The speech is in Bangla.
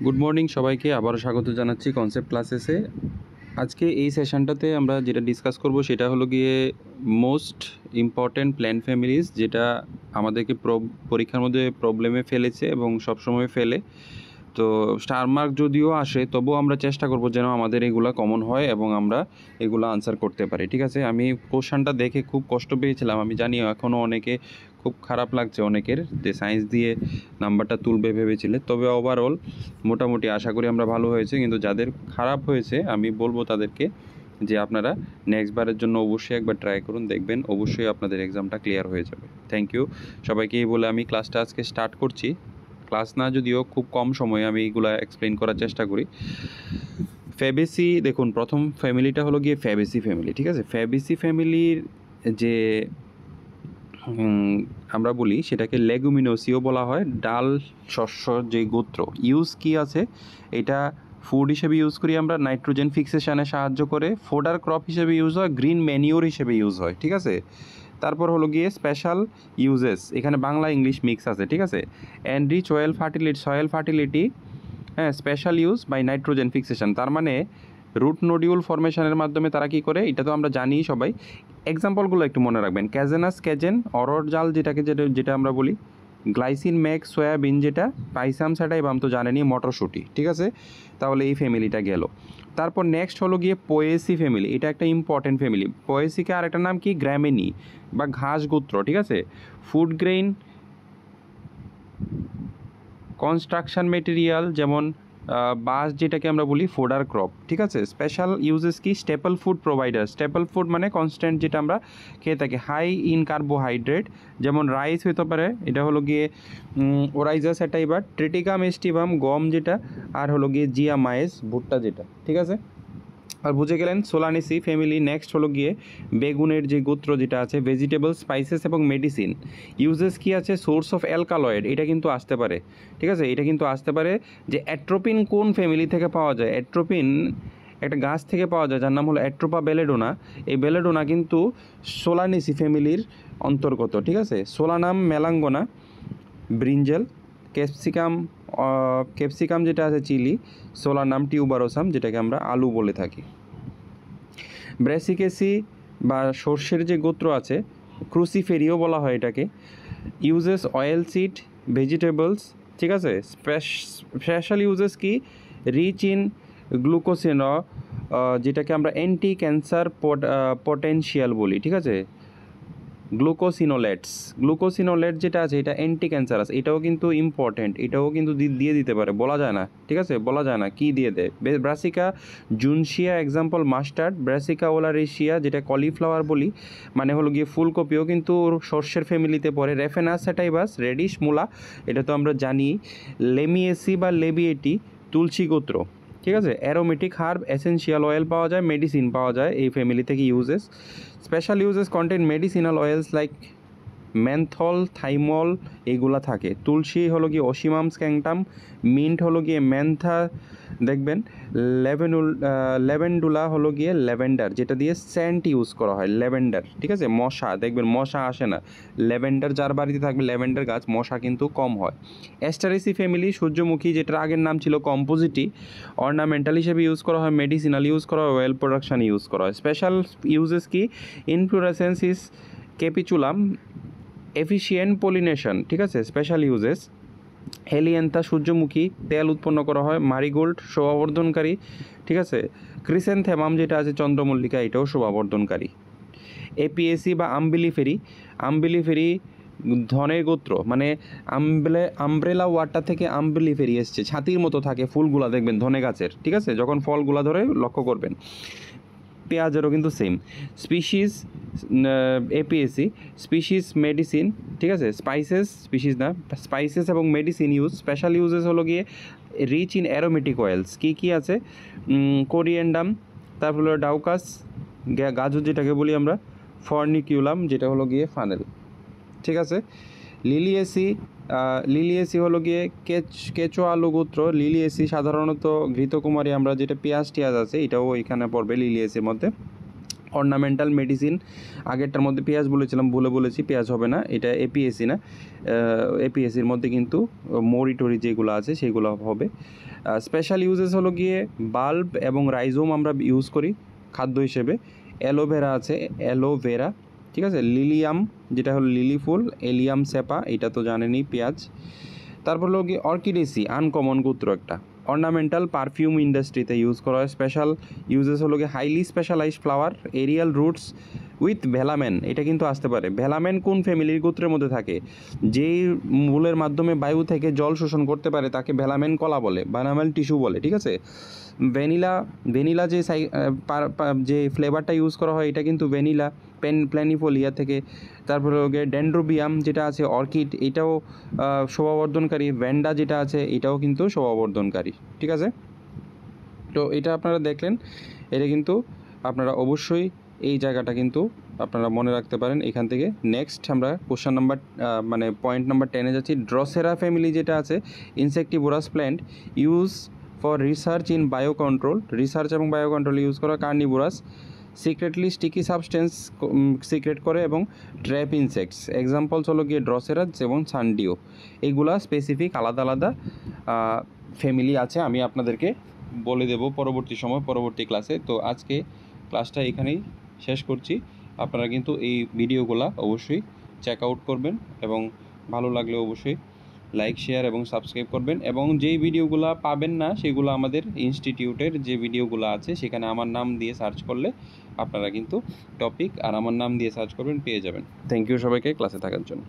গুড মর্নিং সবাইকে আবারও স্বাগত জানাচ্ছি কনসেপ্ট ক্লাসেসে। আজকে এই সেশনটাতে আমরা যেটা ডিসকাস করব সেটা হলো গিয়ে মোস্ট ইম্পর্ট্যান্ট প্ল্যান ফ্যামিলিজ, যেটা আমাদেরকে পরীক্ষার মধ্যে প্রবলেমে ফেলেছে এবং সবসময় ফেলে। তো স্টার মার্ক যদিও আসে তবুও আমরা চেষ্টা করব যেন আমাদের এগুলা কমন হয় এবং আমরা এগুলো আনসার করতে পারি। ঠিক আছে, আমি কোশ্চানটা দেখে খুব কষ্ট পেয়েছিলাম, আমি জানি এখনও অনেকে খুব খারাপ লাগছে, অনেকের যে সায়েন্স দিয়ে নাম্বারটা তুলবে ভেবেছিলে, তবে ওভারঅল মোটামুটি আশা করি আমরা ভালো হয়েছে। কিন্তু যাদের খারাপ হয়েছে আমি বলবো তাদেরকে যে আপনারা নেক্সট বারের জন্য অবশ্যই একবার ট্রাই করুন, দেখবেন অবশ্যই আপনাদের এক্সামটা ক্লিয়ার হয়ে যাবে। থ্যাংক ইউ সবাইকে। এই বলে আমি ক্লাসটা আজকে স্টার্ট করছি। ক্লাস না যদিও খুব কম সময়ে আমি এইগুলো এক্সপ্লেন করার চেষ্টা করি। ফ্যাবেসি, দেখুন প্রথম ফ্যামিলিটা হলো গিয়ে ফ্যাবেসি ফ্যামিলি। ঠিক আছে, ফ্যাবেসি ফ্যামিলির যে আমরা বলি সেটাকে লেগুমিনোসিও বলা হয়, ডাল শস্য যে গোত্র। ইউজ কি আছে, এটা ফুড হিসেবে ইউজ করি আমরা, নাইট্রোজেন ফিক্সেশনে সাহায্য করে, ফোডার ক্রপ হিসেবে ইউজ হয়, গ্রিন ম্যানিওর হিসেবে ইউজ হয়। ঠিক আছে, তারপর হলো গিয়ে স্পেশাল ইউজেস, এখানে বাংলা ইংলিশ মিক্স আছে। ঠিক আছে, এনরিচ সয়েল ফার্টিলিটি, হ্যাঁ, special use by nitrogen fixation, তার মানে রুট নোডিউল ফরমেশনের মাধ্যমে তারা কী করে, এটা তো আমরা জানি সবাই। এক্সাম্পলগুলো একটু মনে রাখবেন, ক্যাজেনাস ক্যাজেন, অরড় জাল যেটা আমরা বলি, গ্লাইসিন ম্যাক্স সয়াবিন যেটা, পাইসাম স্যাটাইবাম তো জানেনি, মটরশুঁটি। ঠিক আছে, তাহলে এই ফ্যামিলিটা গেল। তারপর নেক্সট হলো গিয়ে পোয়েসি ফ্যামিলি, এটা একটা ইম্পর্টেন্ট ফ্যামিলি। পোয়েসিকে আরেকটা নাম কি, গ্র্যামেনি বা ঘাস গোত্র। ঠিক আছে, ফুড গ্রেইন, কনস্ট্রাকশন মেটেরিয়াল যেমন বাঁশ যেটাকে আমরা বলি ফোডার ক্রপ। ঠিক আছে, স্পেশাল ইউজেস কি, staple food provider. Staple food মানে কনস্ট্যান্ট যেটা আমরা খেয়ে থাকি, হাই ইন কার্বোহাইড্রেট, যেমন রাইস হতে পারে, এটা হলো গিয়ে ওরাইজা স্যাটাইবা, ট্রিটিকাম এস্টিভাম গম যেটা, আর হলো গিয়ে জিয়া মাইস ভুট্টা যেটা। ঠিক আছে, আর বুঝে গেলেন সোলানেসি ফ্যামিলি। নেক্সট হলো গিয়ে বেগুনের যে গোত্র যেটা আছে, ভেজিটেবল, স্পাইসেস এবং মেডিসিন। ইউজেস কি আছে, সোর্স অফ অ্যালকালয়েড, এটা কিন্তু আসতে পারে। ঠিক আছে, এটা কিন্তু আসতে পারে যে অ্যাট্রোপিন কোন ফ্যামিলি থেকে পাওয়া যায়। অ্যাট্রোপিন একটা গাছ থেকে পাওয়া যায় যার নাম হলো অ্যাট্রোপা বেলেডোনা। এই বেলেডোনা কিন্তু সোলানেসি ফ্যামিলির অন্তর্গত। ঠিক আছে, সোলানাম মেলাঙ্গোনা ব্রিঞ্জেল, ক্যাপসিকাম যেটা আছে চিলি, সোলানাম টিউবারোসাম যেটাকে আমরা আলু বলে থাকি। ব্রেসিকেসি বা সর্ষের যে গোত্র আছে, ক্রুসিফেরিও বলা হয় এটাকে। Uses oil seed, vegetables. ঠিক আছে, স্পেশাল ইউজেস কি, রিচ ইন গ্লুকোসিন, যেটাকে আমরা অ্যান্টি ক্যান্সার পটেনশিয়াল বলি। ঠিক আছে, গ্লুকোসিনোলেট যেটা আছে এটা অ্যান্টি ক্যান্সারাস, এটাও কিন্তু ইম্পর্ট্যান্ট, এটাও কিন্তু দিয়ে দিতে পারে, বলা যায় না। ঠিক আছে, বলা যায় না কী দিয়ে দেয়। ব্রাসিকা জুনশিয়া এক্সাম্পল মাস্টার্ড, ব্রাসিকা ওলারেশিয়া যেটা কলিফ্লাওয়ার বলি, মানে হলো গিয়ে ফুলকপিও কিন্তু সর্ষের ফ্যামিলিতে পড়ে। রেফেনাস স্যাটাইভাস রেডিশ মূলা, এটা তো আমরা জানি। লেমিয়েসি বা লেবিয়েটি তুলসী গোত্র। ঠিক আছে, অ্যারোমেটিক হার্ব, এসেনশিয়াল অয়েল পাওয়া যায়, মেডিসিন পাওয়া যায় এই ফ্যামিলি থেকে। Uses, special uses contain medicinal oils like menthol, thymol, এইগুলা থাকে। তুলসী হলো গিয়ে অসিমাম স্ক্যাংটাম, মিন্ট হলো গিয়ে ম্যান্থা, দেখবেন ল্যাভেন্ডুলা হলো গিয়ে ল্যাভেন্ডার, যেটা দিয়ে সেন্ট ইউজ করা হয়, ল্যাভেন্ডার। ঠিক আছে, মশা, দেখবেন মশা আসে না, ল্যাভেন্ডার যার বাড়িতে থাকবে ল্যাভেন্ডার গাছ, মশা কিন্তু কম হয়। অ্যাস্টারেসি ফ্যামিলি, সূর্যমুখী যেটার আগের নাম ছিল কম্পোজিটি, অর্নামেন্টাল হিসেবে ইউজ করা হয়, মেডিসিনাল ইউজ করা হয়, অয়েল প্রোডাকশান ইউজ করা হয়। স্পেশাল ইউজেস কি, ইনফ্লোরেসেন্স ইস ক্যাপিচুলাম, এফিশিয়েন্ট পলিনেশন। ঠিক আছে, স্পেশাল ইউজেস হেলিয়েন্থা সূর্যমুখী, তেল উৎপন্ন করা হয়, মারিগোল্ড শোভাবর্ধনকারী। ঠিক আছে, ক্রিসেনথেমাম যেটা আছে চন্দ্রমল্লিকা, এটাও শোভাবর্ধনকারী। এপিএসি বা আম্বিলিফেরি ধনের গোত্র, মানে আমব্রেলা ওয়াটার থেকে আম্বিলিফেরি এসছে, ছাতির মতো থাকে ফুলগুলা, দেখবেন ধনে গাছের। ঠিক আছে, যখন ফলগুলা ধরে লক্ষ্য করবেন। পেঁয়াজেরও কিন্তু same species, APAC species medicine. ঠিক আছে, স্পাইসেস এবং মেডিসিন ইউজ। স্পেশাল ইউজেস হলো গিয়ে রিচ ইন অ্যারোমেটিক অয়েলস, কী আছে, কোরিয়েন্ডাম, তারপর হলো ডাউকাস, গাজর যেটাকে বলি আমরা, ফর্নিকিউলাম যেটা হলো গিয়ে ফানেল। ঠিক আছে, লিলিয়েসি হলো গিয়ে কেঁচো আলু গোত্র। লিলিয়েসি সাধারণত ঘৃতকুমারী, আমরা যেটা পেঁয়াজ আছে এটাও এখানে পড়বে লিলিয়েসির মধ্যে। অর্নামেন্টাল মেডিসিন, আগেরটার মধ্যে পেঁয়াজ বলেছিলাম, বলেছি পেঁয়াজ হবে না, এটা এপিএসসি না, এপিএসসির মধ্যে কিন্তু মরিটরি যেগুলো আছে সেগুলো হবে। স্পেশাল ইউজেস হলো গিয়ে বাল্ব এবং রাইজোম আমরা ইউজ করি খাদ্য হিসেবে। অ্যালোভেরা আছে, অ্যালোভেরা, ঠিক আছে। লিলিয়াম যেটা হলো লিলি ফুল, এলিয়াম সেপা, এটা তো জানেনই পেঁয়াজ। তারপর হলো গিয়ে অর্কিডেসি, আনকমন গোত্র একটা। অর্নামেন্টাল পারফিউম ইন্ডাস্ট্রিতে ইউজ করা হয়। স্পেশাল ইউজেস হলো গিয়ে highly specialized flower, aerial roots with velamen, এটা কিন্তু আসতে পারে। ভেলামেন কোন ফ্যামিলির গোত্রের মধ্যে থাকে? যেই মূলের মাধ্যমে বায়ু থেকে জল শোষণ করতে পারে তাকে ভেলামেন কলা বলে, ভেলামেন টিস্যু বলে, ঠিক আছে। ভ্যানিলা যে ফ্লেভারটা ইউজ করা হয় এটা কিন্তু ভ্যানিলা প্ল্যানিফোলিয়া থেকে। তারপরে হলো গিয়ে ডেন্ড্রোবিয়াম যেটা আছে অর্কিড, এটাও শোভাবর্ধনকারী। ভ্যান্ডা যেটা আছে এটাও কিন্তু শোভাবর্ধনকারী, ঠিক আছে। তো এটা আপনারা দেখলেন, এটা কিন্তু আপনারা অবশ্যই এই জায়গাটা কিন্তু আপনারা মনে রাখতে পারেন এখান থেকে। নেক্সট আমরা কোশ্চেন নাম্বার মানে পয়েন্ট নাম্বার 10-এ যাচ্ছি। ড্রসেরা ফ্যামিলি যেটা আছে insectivorous plant use for research in bio control, research এবং বায়ো কন্ট্রোল ইউজ করা। Carnivorous, secretly sticky substance secret করে এবং ট্র্যাপ ইনসেক্টস। এক্সাম্পলস হলো গিয়ে ড্রসেরাস এবং সানডিও। এইগুলা স্পেসিফিক আলাদা আলাদা ফ্যামিলি আছে, আমি আপনাদেরকে বলে দেব পরবর্তী সময় পরবর্তী ক্লাসে। তো আজকে ক্লাসটা এখানেই শেষ করছি। আপনারা কিন্তু এই ভিডিওগুলো অবশ্যই চেক আউট করবেন এবং ভালো লাগলে অবশ্যই লাইক, শেয়ার এবং সাবস্ক্রাইব করবেন। এবং যেই ভিডিওগুলো পাবেন না সেগুলো আমাদের ইনস্টিটিউটের যে ভিডিওগুলো আছে সেখানে আমার নাম দিয়ে সার্চ করলে আপনারা কিন্তু টপিক আর আমার নাম দিয়ে সার্চ করবেন, পেয়ে যাবেন। থ্যাংক ইউ সবাইকে ক্লাসে থাকার জন্য।